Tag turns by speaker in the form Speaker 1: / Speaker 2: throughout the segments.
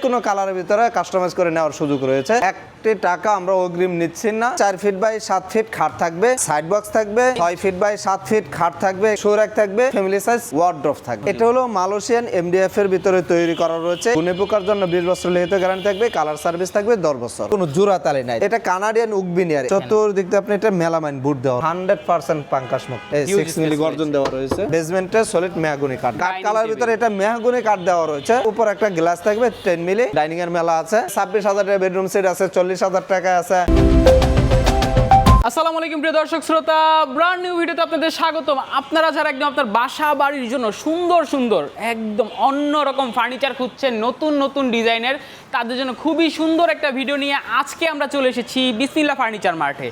Speaker 1: কোনো কালারের ভিতরে কাস্টমাইজ করে নেওয়ার সুযোগ রয়েছে। 1 টাকা আমরা অগ্রিম নিচ্ছি না। 4 ফিট বাই 7 ফিট খাট থাকবে, সাইড বক্স থাকবে, 6 ফিট বাই 7 ফিট খাট থাকবে, শো র‍্যাক থাকবে, ফ্যামিলি সাইজ ওয়ার্ড্রপ থাকবে। এটা হলো মালয়েশিয়ান এমডিএফ এর ভিতরে তৈরি করা রয়েছে। গুণে পোকার জন্য 20 বছর লিখিত গ্যারান্টি থাকবে, কালার সার্ভিস থাকবে 10 বছর, কোনো জোড়া তালি নাই। এটা কানাডিয়ান উকবিনিয়ার, চতুর্দিক দিয়ে আপনি এটা মেলামাইন বুট দেওয়া, 100% পাঙ্কাশ মুক্ত, 6 মিলি গর্জন দেওয়া রয়েছে। বেসমেন্টে সলিড মেহগনি কাঠ, কাঠ কালার ভিতরে এটা মেহগনি কাঠ দেওয়া রয়েছে। উপর একটা গ্লাস থাকবে 10 মিলি। ডাইনিং এর মেলা আছে, 26,000 টাকা বেডরুম সেট আছে, 40,000 টাকা আছে।
Speaker 2: আসসালামু আলাইকুম প্রিয় দর্শক শ্রোতা, ব্র্যান্ড নিউ ভিডিওতে আপনাদের স্বাগতম। আপনারা যারা একদম আপনার বাসা বাড়ির জন্য সুন্দর সুন্দর একদম অন্যরকম ফার্নিচার খুঁজছেন, নতুন নতুন ডিজাইনের, তাদের জন্য খুবই সুন্দর একটা ভিডিও নিয়ে আজকে আমরা চলে এসেছি বিসমিল্লাহ ফার্নিচার মার্টে।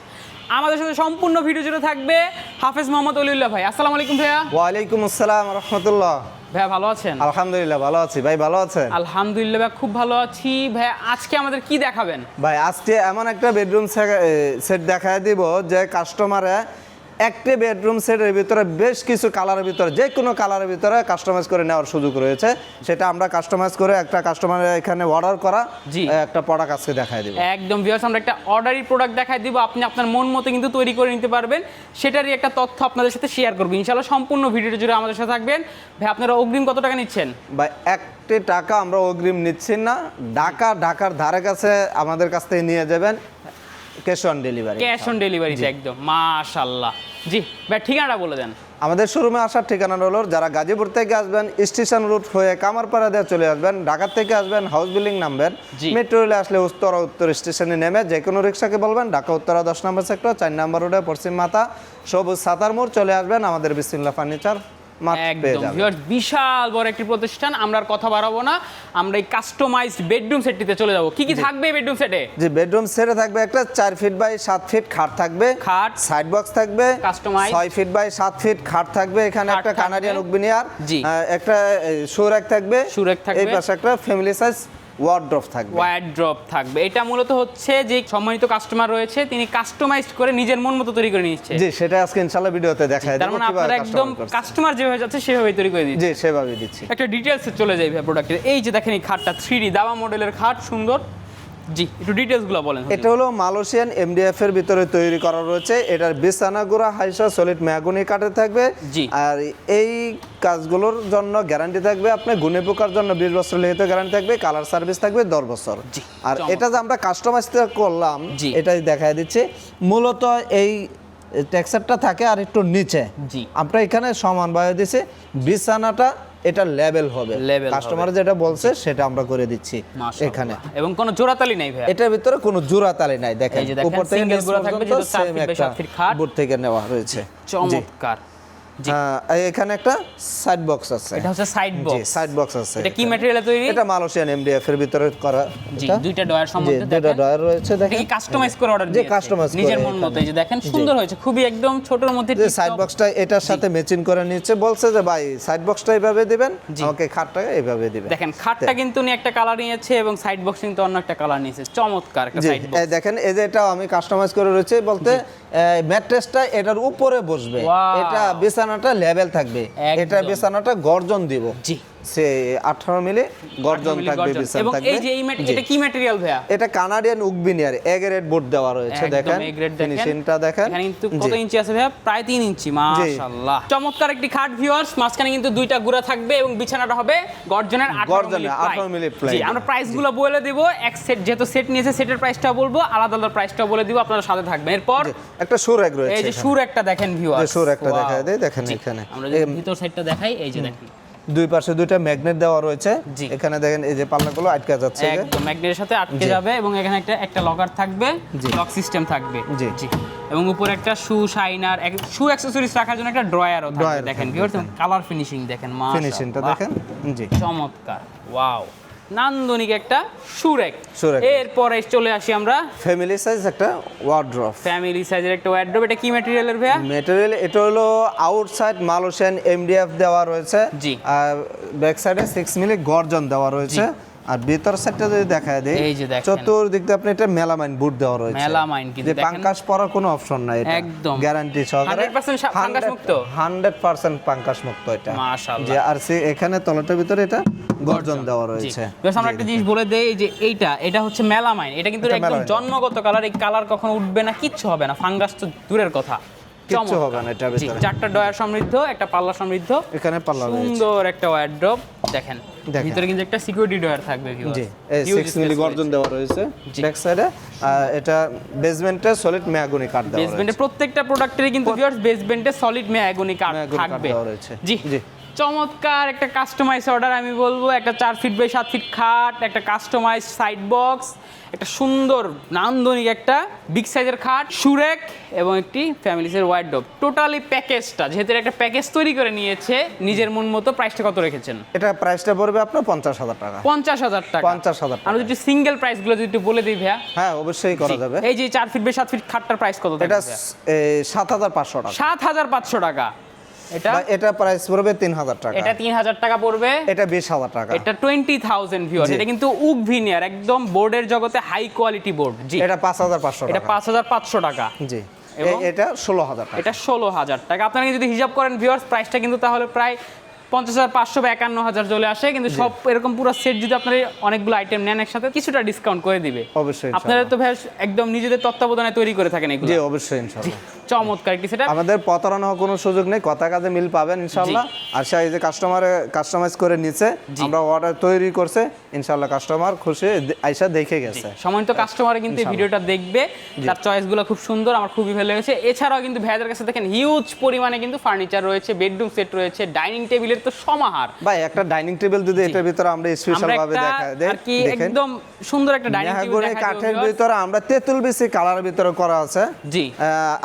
Speaker 2: আমাদের সাথে সম্পূর্ণ ভিডিও জুড়ে থাকবে হাফেজ মোহাম্মদ অলিউল্লাহ ভাই। আসসালামু আলাইকুম ভাইয়া।
Speaker 1: ওয়ালাইকুম আসসালাম রাহমাতুল্লাহ।
Speaker 2: ভাইয়া ভালো আছেন?
Speaker 1: আলহামদুলিল্লাহ ভালো আছি। ভাই ভালো আছেন?
Speaker 2: আলহামদুলিল্লাহ ভাই খুব ভালো আছি। ভাইয়া আজকে আমাদের কি দেখাবেন?
Speaker 1: ভাই আজকে এমন একটা বেডরুম সেট দেখায় দিব যে কাস্টমারে একটা বেডরুম সেটের ভিতরে বেশ কিছু কালারের ভিতরে, যে কোনো কালারের ভিতরে কাস্টমাইজ করে নেওয়ার সুযোগ রয়েছে। সেটা আমরা কাস্টমাইজ করে একটা কাস্টমারের এখানে অর্ডার করা একটা প্রোডাক্ট আজকে দেখায় দিব।
Speaker 2: একদম ভিউয়ার্স, আমরা একটা অর্ডারি প্রোডাক্ট দেখায় দিব, আপনি আপনার মন মতো কিন্তু তৈরি করে নিতে পারবেন। সেটারই একটা তথ্য আপনাদের সাথে শেয়ার করব ইনশাআল্লাহ। সম্পূর্ণ ভিডিওটা জুড়ে আমাদের সাথে থাকবেন। ভাই আপনারা অগ্রিম কত টাকা নিচ্ছেন?
Speaker 1: ভাই 1 টাকা আমরা অগ্রিম নিচ্ছি না। ঢাকার ধারে কাছে আমাদের কাছ থেকে নিয়ে যাবেন, cash on delivery.
Speaker 2: Cash on ডেলিভারিতে একদম মাশাআল্লাহ। জি ভাই ঠিকানাটা বলে দেন।
Speaker 1: আমাদের শোরুমে আসার ঠিকানা হলো, যারা গাজীপুর থেকে আসবেন স্টেশন রুট হয়ে কামারপাড়া দিয়ে চলে আসবেন, ঢাকা থেকে আসবেন হাউস বিল্ডিং নামবেন, মেট্রো রেলে আসলে উত্তর স্টেশনে নেমে যে কোনো রিক্সাকে বলবেন ঢাকা উত্তরা 10 নম্বর সেক্টর 4 নম্বর রোডে পশ্চিম মাথা সবুজ সাতার মোড় চলে আসবেন, আমাদের বিসমিল্লাহ ফার্নিচার
Speaker 2: একদম ভিউয়ার্স, বিশাল বড় একটি প্রতিষ্ঠান। আমরা আর কথা বাড়াবো না, আমরা এই কাস্টমাইজড বেডরুম সেটটিতে চলে যাব। কি কি থাকবে এই বেডরুম সেটে?
Speaker 1: যে বেডরুম সেটে থাকবে একটা 4 ফিট বাই 7 ফিট খাট থাকবে,
Speaker 2: খাট,
Speaker 1: সাইড বক্স থাকবে,
Speaker 2: কাস্টমাইজ
Speaker 1: 6 ফিট বাই 7 ফিট খাট থাকবে, এখানে একটা কানাডিয়ান উকবিনিয়ার, একটা শো র‍্যাক থাকবে, এই পাশে একটা ফ্যামিলি সাইজ ওয়ার্ড্রপ থাকবে।
Speaker 2: ওয়ার্ড্রপ থাকবে। এটা মূলত হচ্ছে যে সম্মানিত কাস্টমার রয়েছে তিনি কাস্টমাইজড করে নিজের মন মতো তৈরি করে নিচ্ছে।
Speaker 1: জি, সেটা আজকে ইনশাআল্লাহ ভিডিওতে দেখায় দেব।
Speaker 2: তার মানে আপনারা একদম কাস্টমার যেভাবে যাচ্ছে সেভাবেই তৈরি করে দিচ্ছেন।
Speaker 1: জি, সেভাবেই দিচ্ছি।
Speaker 2: একটা ডিটেইলসে চলে যাই ভাই প্রোডাক্টের। এই যে দেখেন এই খাটটা 3D দাবা মডেলের খাট, সুন্দর। জি, একটু ডিটেইলসগুলো বলেন।
Speaker 1: এটা হলো মালয়েশিয়ান এমডিএফ এর ভিতরে তৈরি করা রয়েছে। এটার বিছানা গুঁড়া হাইসা সলিড মেহগনি কাঠে থাকবে।
Speaker 2: জি,
Speaker 1: আর এই কাজগুলোর জন্য গ্যারান্টি থাকবে, আপনি গুণে পোকার জন্য 20 বছর লিখিত গ্যারান্টি থাকবে, কালার সার্ভিস থাকবে 10 বছর। আর এটা যে আমরা কাস্টমাইজ করলাম এটাই দেখায় দিচ্ছি। মূলত এই টেক্সচারটা থাকে আর একটু নিচে, আমরা এখানে সমানভাবে দিছি। বিছানাটা এটা লেভেল হবে, কাস্টমার যেটা বলছে সেটা আমরা করে দিচ্ছি এখানে।
Speaker 2: এবং কোনো জোড়াতালি নাই ভাই,
Speaker 1: এটার ভিতরে কোনো জোড়াতালি নাই। দেখেন উপর থেকে
Speaker 2: সিঙ্গেল জোড়া থাকবে, যেটা 4 ফিট বাই 7 ফিট খাট
Speaker 1: বোর্ড থেকে নেওয়া হয়েছে।
Speaker 2: চমৎকার।
Speaker 1: এখানে একটা সাইড বক্স আছে,
Speaker 2: এটা হচ্ছে সাইড বক্স।
Speaker 1: জি, সাইড বক্স আছে।
Speaker 2: এটা কি ম্যাটেরিয়ালে তৈরি? এটা
Speaker 1: মালয়েশিয়ান এমডিএফ এর ভিতরে করা।
Speaker 2: জি, দুইটা ডয়ার সম্বন্ধে
Speaker 1: দুইটা ডয়ার রয়েছে। দেখেন
Speaker 2: কি কাস্টমাইজ করে অর্ডার দিয়েছে,
Speaker 1: কাস্টমাইজ
Speaker 2: নিজের মন মতো। এই যে দেখেন সুন্দর হয়েছে, খুবই একদম ছোটর মধ্যে।
Speaker 1: যে সাইড বক্সটা এটার সাথে ম্যাচিং করে নিচ্ছে, বলছে যে ভাই সাইড বক্সটা এইভাবে দিবেন, আমাকে খাটটা এইভাবে দিবেন।
Speaker 2: দেখেন খাটটা কিন্তু উনি একটা কালার নিয়েছে এবং সাইড বক্স কিন্তু অন্য একটা কালার নিয়েছে। চমৎকার একটা সাইড বক্স।
Speaker 1: এই দেখেন, এই যে এটা আমি কাস্টমাইজ করে রয়েছে, বলতে ম্যাট্রেসটা এটার উপরে বসবে, এটা বিছানাটা লেভেল থাকবে, এটা বিছানাটা গর্জন দিব। জি, সে 18 মিলি গর্জন থাকবে বিছানা থাকবে।
Speaker 2: এবং এই যে এটা কি ম্যাটেরিয়াল ভাইয়া? এটা
Speaker 1: কানাডিয়ান উকবিনিয়ার এ গ্রেড বোর্ড দেওয়া রয়েছে। দেখেন ফিনিশিংটা দেখেন।
Speaker 2: এখানে কিন্তু কত ইঞ্চি আছে ভাইয়া? প্রায় 3 ইঞ্চি। মাশাআল্লাহ, চমৎকার একটি খাট ভিউয়ার্স। মাঝখানে কিন্তু দুইটা গুড়া থাকবে এবং বিছানাটা হবে গর্জনের 18 মিলি প্লাই। জি, আমরা প্রাইসগুলো বলে দেব। এক সেট যেহেতু সেট নিয়েছে, সেটের প্রাইসটা বলবো, আলাদা আলাদা প্রাইসটা বলে দিব, আপনারা সাথে থাকবেন। এরপর
Speaker 1: একটা শো র‍্যাক রয়েছে,
Speaker 2: এই যে শো র‍্যাকটা দেখেন ভিউয়ার্স,
Speaker 1: শো র‍্যাকটা দেখায় দেই। দেখেন এখানে
Speaker 2: আমরা যদি ভিতর সাইডটা দেখাই, এই যে দেখেন
Speaker 1: দুই পাশে দুইটা ম্যাগনেট দেওয়া রয়েছে। এখানে দেখেন এই যে পাল্লাগুলো আটকে যাচ্ছে,
Speaker 2: একদম ম্যাগনেটের সাথে আটকে যাবে। এবং এখানে একটা লকার থাকবে, লক সিস্টেম থাকবে। জি জি। এবং উপরে একটা শু শাইনার, শু অ্যাকসেসরিজ রাখার জন্য একটা ড্রয়ারও থাকবে। দেখেন ভিউয়ার্স, কালার ফিনিশিং দেখেন, মাশাআল্লাহ
Speaker 1: ফিনিশিংটা দেখেন। জি,
Speaker 2: চমৎকার, ওয়াও, নান্দনিক একটা শু র‍্যাক। এরপরে চলে আসি আমরা
Speaker 1: ফ্যামিলি সাইজ একটা ওয়ার্ড্রপ।
Speaker 2: ফ্যামিলি সাইজের একটা ওয়ার্ড্রপ। এটা কি ম্যাটেরিয়ালের ভাইয়া?
Speaker 1: ম্যাটেরিয়াল এটা হলো আউটসাইড মালয়েশিয়ান এমডিএফ দেওয়া রয়েছে। জি, আর ব্যাক সাইডে 6 মিলি গর্জন দেওয়া রয়েছে। আর ভিতর সাইডটা যদি দেখায় দেই,
Speaker 2: এই যে দেখেন
Speaker 1: চতুর্দিক দিয়ে আপনি এটা মেলামাইন বুট দেওয়া রয়েছে।
Speaker 2: মেলামাইন কিন্তু
Speaker 1: দেখেন, পাঙ্কাশ পরার কোনো অপশন নাই, এটা
Speaker 2: একদম
Speaker 1: গ্যারান্টি সহকারে
Speaker 2: 100% পাঙ্কাশ মুক্ত।
Speaker 1: 100% পাঙ্কাশ মুক্ত এটা,
Speaker 2: মাশাআল্লাহ।
Speaker 1: যে আর এখানে তলাটার ভিতরে এটা গর্জন দেওয়া রয়েছে।
Speaker 2: বেশ, আমরা একটা জিনিস বলে দেই যে এটা হচ্ছে মেলামাইন, এটা কিন্তু
Speaker 1: এটা
Speaker 2: একদম
Speaker 1: মেলামাইন।
Speaker 2: জন্মগত কালার, এই কালার কখনো উঠবে না, কিচ্ছু হবে না, ফাঙ্গাস তো দূরের কথা।
Speaker 1: কিচ্ছু হবে না এটার
Speaker 2: জি,
Speaker 1: ভিতরে।
Speaker 2: 4টা ডয়ার সমৃদ্ধ, একটা পাল্লা সমৃদ্ধ,
Speaker 1: এখানে পাল্লা রয়েছে।
Speaker 2: সুন্দর একটা ওয়ার্ড্রপ দেখেন।
Speaker 1: দেখেন।
Speaker 2: ভিতরে কিন্তু একটা সিকিউরিটি ডয়ার থাকবে viewers।
Speaker 1: জি, এই
Speaker 2: Huge
Speaker 1: 6 মিলি
Speaker 2: space
Speaker 1: গর্জন
Speaker 2: রয়েছে।
Speaker 1: দেওয়া রয়েছে ব্যাক সাইডে। এটা বেসমেন্টে সলিড ম্যাগনি কাঠ দেওয়া
Speaker 2: বেসমেন্টে
Speaker 1: রয়েছে।
Speaker 2: প্রত্যেকটা প্রোডাক্টেরই কিন্তু ভিউয়ার্স বেসমেন্টে সলিড ম্যাগনি কাঠ
Speaker 1: ম্যাগনি কাঠ
Speaker 2: থাকবে।
Speaker 1: দেওয়া রয়েছে।
Speaker 2: জি
Speaker 1: জি।
Speaker 2: চমৎকার একটা কাস্টমাইজ অর্ডার, আমি বলবো একটা 4 ফিট বাই 7 ফিট খাট, একটা কাস্টমাইজ সাইড বক্স, একটা সুন্দর নান্দনিক একটা বিগ সাইজের খাট, সুরেক এবং একটি ফ্যামিলিসের ওয়ার্ডরোব। টোটালি প্যাকেজটা যেহেতু এর একটা প্যাকেজ তৈরি করে নিয়েছে নিজের মন মতো, প্রাইসটা কত রেখেছেন?
Speaker 1: এটা প্রাইসটা পড়বে আপনার 50,000 টাকা।
Speaker 2: 50,000 টাকা।
Speaker 1: 50,000 টাকা।
Speaker 2: আমরা যদি সিঙ্গেল প্রাইসগুলো যদি একটু বলে দিই ভাইয়া।
Speaker 1: হ্যাঁ, অবশ্যই করা যাবে।
Speaker 2: এই যে 4 ফিট বাই 7 ফিট খাটটার প্রাইস কত?
Speaker 1: এটা 7,500 টাকা।
Speaker 2: 7,500 টাকা।
Speaker 1: এটা প্রাইস পড়বে 3,000 টাকা।
Speaker 2: এটা 3,000 টাকা পড়বে।
Speaker 1: এটা 20,000 টাকা।
Speaker 2: এটা 20,000 ভিউয়ার্স।
Speaker 1: জি।
Speaker 2: এটা কিন্তু উক ভিনিয়ার, একদম বোর্ডের জগতে হাই কোয়ালিটি বোর্ড। জি,
Speaker 1: এটা 5,500
Speaker 2: এটা
Speaker 1: টাকা।
Speaker 2: 5,500 টাকা।
Speaker 1: জি,
Speaker 2: এবং
Speaker 1: এটা 16,000 টাকা।
Speaker 2: এটা 16,000 টাকা। আপনারা যদি হিসাব করেন ভিউয়ার্স, প্রাইসটা কিন্তু তাহলে প্রায় 50,500 বা 51,000 চলে আসে। কিন্তু সব এরকম পুরো সেট যদি আপনারা অনেকগুলো আইটেম নেন একসাথে, কিছুটা ডিসকাউন্ট করে দিবে
Speaker 1: অবশ্যই
Speaker 2: আপনারা তো ভাই একদম নিজেদের তত্ত্বাবধানে তৈরি করে থাকেন এগুলো।
Speaker 1: জি, অবশ্যই ইনশাআল্লাহ।
Speaker 2: চমৎকার একটি সেটআপ।
Speaker 1: আমাদের প্রতারণা হওয়ার কোনো সুযোগ নেই, কথা কাজে মিল পাবেন ইনশাআল্লাহ। আর সেই যে কাস্টমাইজ করে নিচ্ছে, আমরা অর্ডার তৈরি করছে, ইনশাআল্লাহ কাস্টমার খুশি আইসা দেখে গেছে।
Speaker 2: সময় তো কাস্টমার কিন্তু এই ভিডিওটা দেখবে, তার চয়েসগুলো খুব সুন্দর, আমার খুবই ভালো লেগেছে। এছাড়াও কিন্তু ভাইয়াদের কাছে দেখেন হিউজ পরিমাণে কিন্তু ফার্নিচার রয়েছে, বেডরুম সেট রয়েছে, ডাইনিং টেবিলের তো সমাহার।
Speaker 1: ভাই, একটা ডাইনিং টেবিল যদি এটার ভিতরে আমরা স্পেশাল ভাবে দেখাই দেই,
Speaker 2: আর কি একদম সুন্দর একটা ডাইনিং টেবিল
Speaker 1: মেহগনি কাঠের ভিতরে আমরা তেঁতুল বিসি কালারের ভিতরে করা আছে।
Speaker 2: জি,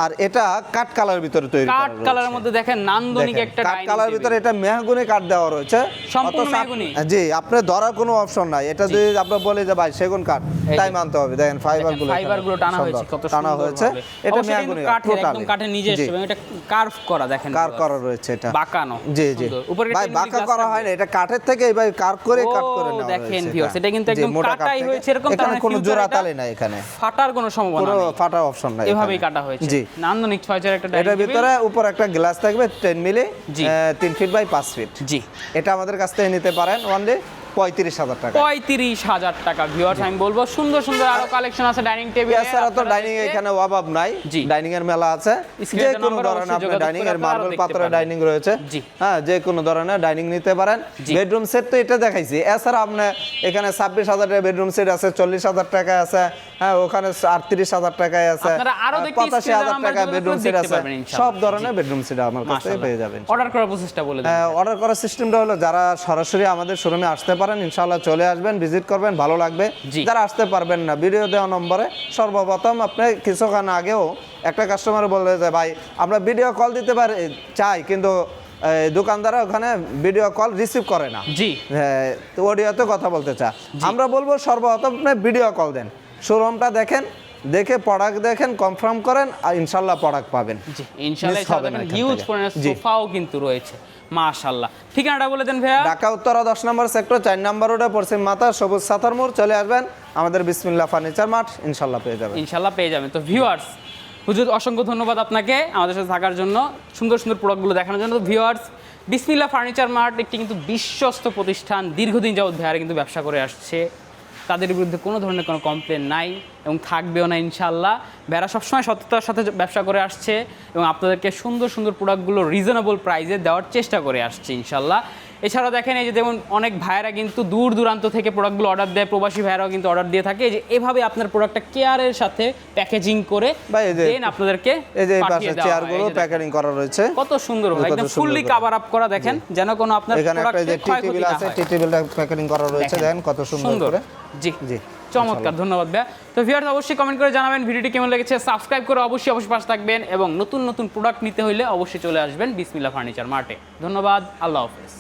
Speaker 1: আর এটা কাঠ কালার ভিতরে তৈরি করা
Speaker 2: কাঠ
Speaker 1: রয়েছে।
Speaker 2: কালারের মধ্যে দেখেন নান্দনিক একটা
Speaker 1: কাঠ
Speaker 2: ডাইনিং
Speaker 1: কালার ভিতরে এটা মেহগনি কাঠ দেওয়া রয়েছে।
Speaker 2: সম্পূর্ণ
Speaker 1: অথচ
Speaker 2: মেহগনি?
Speaker 1: জি, আপনার ধরার কোনো অপশন নাই। এটা যদি আমরা বলি যে ভাই সেগুন কাঠ, তাই মানতে হবে। দেখেন
Speaker 2: ফাইবারগুলো টানা হয়েছে, কত
Speaker 1: টানা
Speaker 2: সুন্দর
Speaker 1: হয়েছে।
Speaker 2: ভাবে।
Speaker 1: এটা
Speaker 2: অবশ্যই
Speaker 1: মেহগনি
Speaker 2: কিন্তু কাঠের,
Speaker 1: টোটালি
Speaker 2: একদম কাঠের নিজস্ব, এবং এটা কার্ভ করা দেখেন,
Speaker 1: কার করা রয়েছে এটা
Speaker 2: বাঁকানো।
Speaker 1: জি জি
Speaker 2: সুন্দর। উপরে
Speaker 1: ভাই,
Speaker 2: একটা
Speaker 1: বাঁকা
Speaker 2: glass
Speaker 1: করা
Speaker 2: থাকবে।
Speaker 1: হয় না, এটা কাঠের থেকে ভাই কার্ভ করে কাট করে নেওয়া
Speaker 2: দেখেন
Speaker 1: হয়েছে
Speaker 2: viewers, এটা কিন্তু
Speaker 1: জি,
Speaker 2: একদম
Speaker 1: মোটা কাঠ
Speaker 2: কাটাই
Speaker 1: থেকে।
Speaker 2: হয়েছে এরকম, তার
Speaker 1: এখানে
Speaker 2: মানে
Speaker 1: কোনো
Speaker 2: future
Speaker 1: জোড়া
Speaker 2: এটা
Speaker 1: তালি নাই, এখানে
Speaker 2: ফাটার কোনো সম্ভাবনা
Speaker 1: পুরো
Speaker 2: নেই।
Speaker 1: ফাটার অপশন নাই,
Speaker 2: এভাবেই
Speaker 1: এখানে।
Speaker 2: কাটা হয়েছে।
Speaker 1: জি,
Speaker 2: নান্দনিক 6 একটা
Speaker 1: এটার
Speaker 2: ডাইনিং
Speaker 1: ভিতরে উপর একটা গ্লাস থাকবে 10 মিলি,
Speaker 2: জি।
Speaker 1: 3 ফিট বাই 5 ফিট।
Speaker 2: জি,
Speaker 1: এটা আমাদের কাছ থেকে নিতে পারেন অনলি 35,000 টাকা।
Speaker 2: 35,000 টাকা। ভিউয়ার্স, আমি বলবো সুন্দর সুন্দর আরো কালেকশন আছে ডাইনিং টেবিল।
Speaker 1: এছাড়া তো ডাইনিং এখানে অভাব নাই,
Speaker 2: জি।
Speaker 1: ডাইনিং এর মেলা আছে।
Speaker 2: স্ক্রিনে
Speaker 1: যে
Speaker 2: দেওয়া
Speaker 1: কোনো
Speaker 2: নম্বরে
Speaker 1: ধরনের
Speaker 2: অবশ্যই
Speaker 1: আপনি
Speaker 2: যোগাযোগ
Speaker 1: ডাইনিং
Speaker 2: করে
Speaker 1: এর
Speaker 2: আপনারা
Speaker 1: মার্বেল
Speaker 2: দেখতে
Speaker 1: পাথরের
Speaker 2: পারেন।
Speaker 1: ডাইনিং রয়েছে।
Speaker 2: জি।
Speaker 1: হ্যাঁ, যে কোনো ধরনের ডাইনিং নিতে পারেন।
Speaker 2: জি।
Speaker 1: বেডরুম সেট তো এটা দেখাইছি। এছাড়া আপনি এখানে 26,000 টাকা বেডরুম সেট আছে, 40,000 টাকায় আছে। হ্যাঁ, ওখানে 38,000 টাকায় আছে,
Speaker 2: আপনারা আরো দেখতে
Speaker 1: 85,000
Speaker 2: স্ক্রিনে
Speaker 1: টাকা
Speaker 2: নাম্বার
Speaker 1: বেডরুম
Speaker 2: যোগাযোগ
Speaker 1: সেট
Speaker 2: করে
Speaker 1: আছে।
Speaker 2: দেখতে পারবেন ইনশাআল্লাহ।
Speaker 1: সব ধরনের বেডরুম সেট আমার কাছ থেকে পেয়ে যাবেন।
Speaker 2: অর্ডার করার প্রসেসটা বলে দিন।
Speaker 1: অর্ডার করার সিস্টেমটা হলো, যারা সরাসরি আমাদের শোরুমে আসতে পারেন, ইনশাআল্লাহ চলে আসবেন, ভিজিট করবেন, ভালো লাগবে।
Speaker 2: জি।
Speaker 1: যারা আসতে পারবেন না, ভিডিও দেওয়া নম্বরে সর্বপ্রথম আপনি কিছুক্ষণ আগেও একটা কাস্টমার বলে যে ভাই আমরা ভিডিও কল দিতে পারি চাই, কিন্তু দোকানদাররা ওখানে ভিডিও কল রিসিভ করে না।
Speaker 2: জি,
Speaker 1: তো অডিওতে কথা বলতে চা। আমরা বলবো সর্বপ্রথম আপনি ভিডিও কল দেন, শোরুমটা দেখেন, দেখে প্রোডাক্ট দেখেন, কনফার্ম করেন, আর ইনশাআল্লাহ প্রোডাক্ট পাবেন।
Speaker 2: জি, ইনশাআল্লাহ।
Speaker 1: Miss হবে না এখান
Speaker 2: হিউজ
Speaker 1: থেকে।
Speaker 2: পরিমাণে
Speaker 1: জি।
Speaker 2: সোফাও কিন্তু রয়েছে, মাশাআল্লাহ। ঠিকানাটা বলে দেন ভাইয়া।
Speaker 1: ঢাকা উত্তরা 10 নম্বর সেক্টর 4 নম্বর রোডে, পশ্চিম মাথা, সবুজ সাথার মোড়। চলে আসবেন আমাদের বিসমিল্লাহ ফার্নিচার মার্ট, ইনশাআল্লাহ পেয়ে যাবেন।
Speaker 2: ইনশাআল্লাহ পেয়ে যাবেন। তো ভিউয়ার্স, হুজুর অসংখ্য ধন্যবাদ আপনাকে আমাদের সাথে থাকার জন্য, সুন্দর সুন্দর প্রোডাক্টগুলো দেখানোর জন্য। তো ভিউয়ার্স, বিসমিল্লাহ ফার্নিচার মার্ট একটি কিন্তু বিশ্বস্ত প্রতিষ্ঠান, দীর্ঘদিন যাবত ভাইয়ারা কিন্তু ব্যবসা করে আসছে, তাদের বিরুদ্ধে কোনো ধরনের কোনো কমপ্লেন নাই এবং থাকবেও না ইনশাআল্লাহ। ভাইয়ারা সবসময় সততার সাথে ব্যবসা করে আসছে এবং আপনাদেরকে সুন্দর সুন্দর প্রোডাক্টগুলো রিজনেবল প্রাইসে দেওয়ার চেষ্টা করে আসছে ইনশাআল্লাহ। এছাড়াও দেখেন, এই যে যেমন অনেক ভাইয়েরা কিন্তু দূর দূরান্ত থেকে প্রোডাক্টগুলো অর্ডার দেয়, প্রবাসী ভাইয়েরাও কিন্তু অর্ডার দিয়ে থাকে, যে এভাবে আপনার প্রোডাক্টটা কেয়ারের সাথে প্যাকেজিং করে
Speaker 1: ভাই, এই যে
Speaker 2: দেন আপনাদেরকে
Speaker 1: এই যে এই
Speaker 2: পাঠিয়ে
Speaker 1: পাশে
Speaker 2: দেওয়া হয়।
Speaker 1: চেয়ারগুলো
Speaker 2: এই যে দেখেন,
Speaker 1: প্যাকেজিং করা রয়েছে,
Speaker 2: কত সুন্দর ভাই,
Speaker 1: কত
Speaker 2: একদম
Speaker 1: সুন্দর
Speaker 2: ফুললি
Speaker 1: করে।
Speaker 2: কভার আপ করা, দেখেন যেন কোনো আপনার
Speaker 1: এখানে একটা যে টি টেবিল আছে, টি টেবিলটা প্যাকেজিং করা রয়েছে, দেখেন কত সুন্দর করে।
Speaker 2: জি
Speaker 1: জি,
Speaker 2: চমৎকার, ধন্যবাদ ভাইয়া। তো ভিউয়ার্স, অবশ্যই কমেন্ট করে জানাবেন ভিডিওটি কেমন লেগেছে, সাবস্ক্রাইব করে অবশ্যই পাশে থাকবেন, এবং নতুন নতুন প্রোডাক্ট নিতে হলে অবশ্যই চলে আসবেন বিসমিল্লাহ ফার্নিচার মার্টে। ধন্যবাদ, আল্লাহ হাফেজ।